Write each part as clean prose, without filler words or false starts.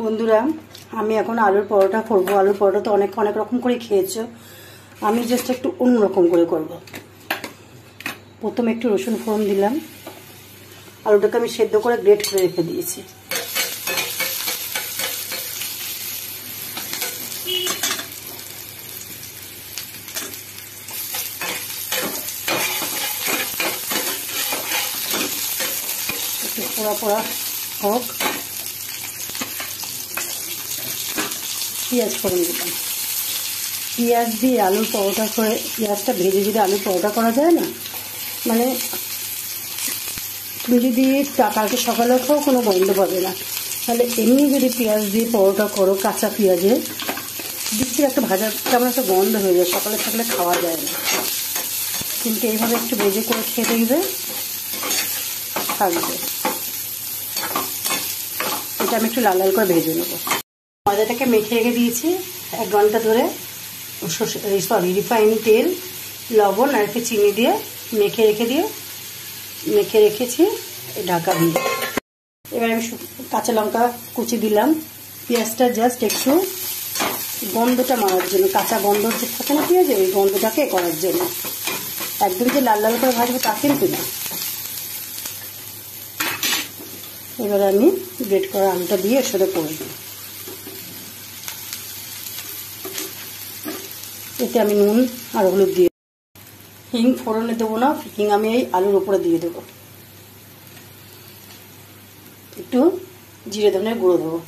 বন্ধুরা, আমি এখন আলুর পরোটা করব। আলুর পরোটা তো অনেক রকম করে খেয়েছো, আমি জাস্ট একটু অন্যরকম করে করব। প্রথমে একটু রসুন ফোড়ন দিলাম, আলুটাকে আমি সেদ্ধ করে গ্রেট করে রেখে দিয়েছি। একটু পোড়া পোড়া হোক, পেঁয়াজ ফোড়ন দিলাম। পেঁয়াজ দিয়ে আলুর পরোটা করে, পেঁয়াজটা ভেজে যদি আলুর পরোটা করা যায় না, মানে তুমি যদি কালকে সকালেও খাও কোনো গন্ধ পাবে না। তাহলে এমনি যদি পেঁয়াজ দিয়ে পরোটা করো, কাঁচা পেঁয়াজে দিচ্ছির একটা ভাজা কেমন একটা গন্ধ হয়ে যায়, সকালে থাকলে খাওয়া যায় না। কিন্তু এইভাবে একটু ভেজে করে খেয়ে দেখবে থাকবে। এটা আমি একটু লাল লাল করে ভেজে নেবো। ময়দাটাকে মেখে রেখে দিয়েছি 1 ঘন্টা ধরে। রিফাইন তেল, লবণ আর একটু চিনি দিয়ে মেখে রেখেছি ঢাকা দিয়ে। এবার আমি কাঁচা লঙ্কা কুচি দিলাম। পেঁয়াজটা জাস্ট একটু গন্ধটা মারার জন্য, কাঁচা গন্ধ যে থাকে না পেঁয়াজে, ওই গন্ধটাকে করার জন্য। একদম যে লাল লাল করে ভাজবো তা কিন্তু না। এবার আমি গ্রেট করা আলুটা দিয়ে এর সাথে করে দিই। এতে আমি নুন আর হলুদ দিয়ে, হিং ফোড়নে দেবো না, হিং আমি এই আলুর উপরে দিয়ে দেবো। একটু জিরে ধনের গুঁড়ো দেবো।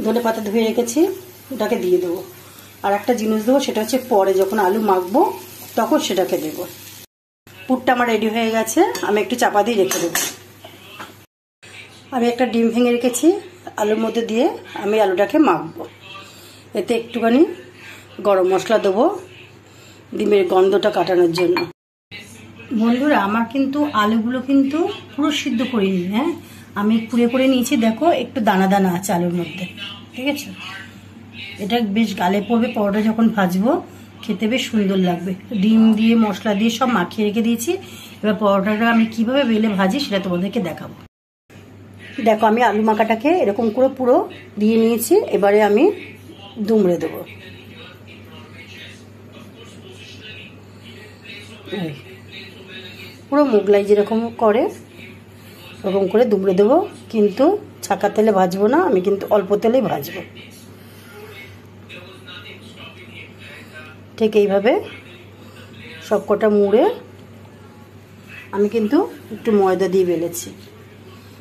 ধনে পাতা ধুয়ে রেখেছি, ওটাকে দিয়ে দেবো। আর একটা জিনিস দেবো, সেটা হচ্ছে পরে যখন আলু মাখবো তখন সেটাকে দেবো। পুরটা আমার রেডি হয়ে গেছে, আমি একটু চাপা দিয়ে রেখে দেবো। আমি একটা ডিম ভেঙে রেখেছি, আলুর মধ্যে দিয়ে আমি আলুটাকে মাখবো। এতে একটুখানি গরম মশলা দেবো ডিমের গন্ধটা কাটানোর জন্য। বন্ধুরা, আমার কিন্তু আলুগুলো কিন্তু পুরো সিদ্ধ করিনি, হ্যাঁ, আমি পুড়ে নিয়েছি। দেখো একটু দানা দানা আছে আলুর মধ্যে, ঠিক আছে? এটা বেশ গালে পড়বে, পরোটা যখন ভাজবো খেতে বেশ সুন্দর লাগবে। ডিম দিয়ে মশলা দিয়ে সব মাখিয়ে রেখে দিয়েছি। এবার পরোটাটা আমি কিভাবে বেলে ভাজি সেটা তোমাদেরকে দেখাবো। দেখো, আমি আলু মাখাটাকে এরকম করে পুরো দিয়ে নিয়েছি। এবারে আমি দুমড়ে দেবো। পুরো মোগলাই যেরকম করে ওরকম করে দুমড়ে দেবো, কিন্তু ছাকা তেলে ভাজবো না, আমি কিন্তু অল্প তেলেই ভাজবো। ঠিক এইভাবে সবকটা মুড়ে আমি কিন্তু একটু ময়দা দিয়ে বেলেছি।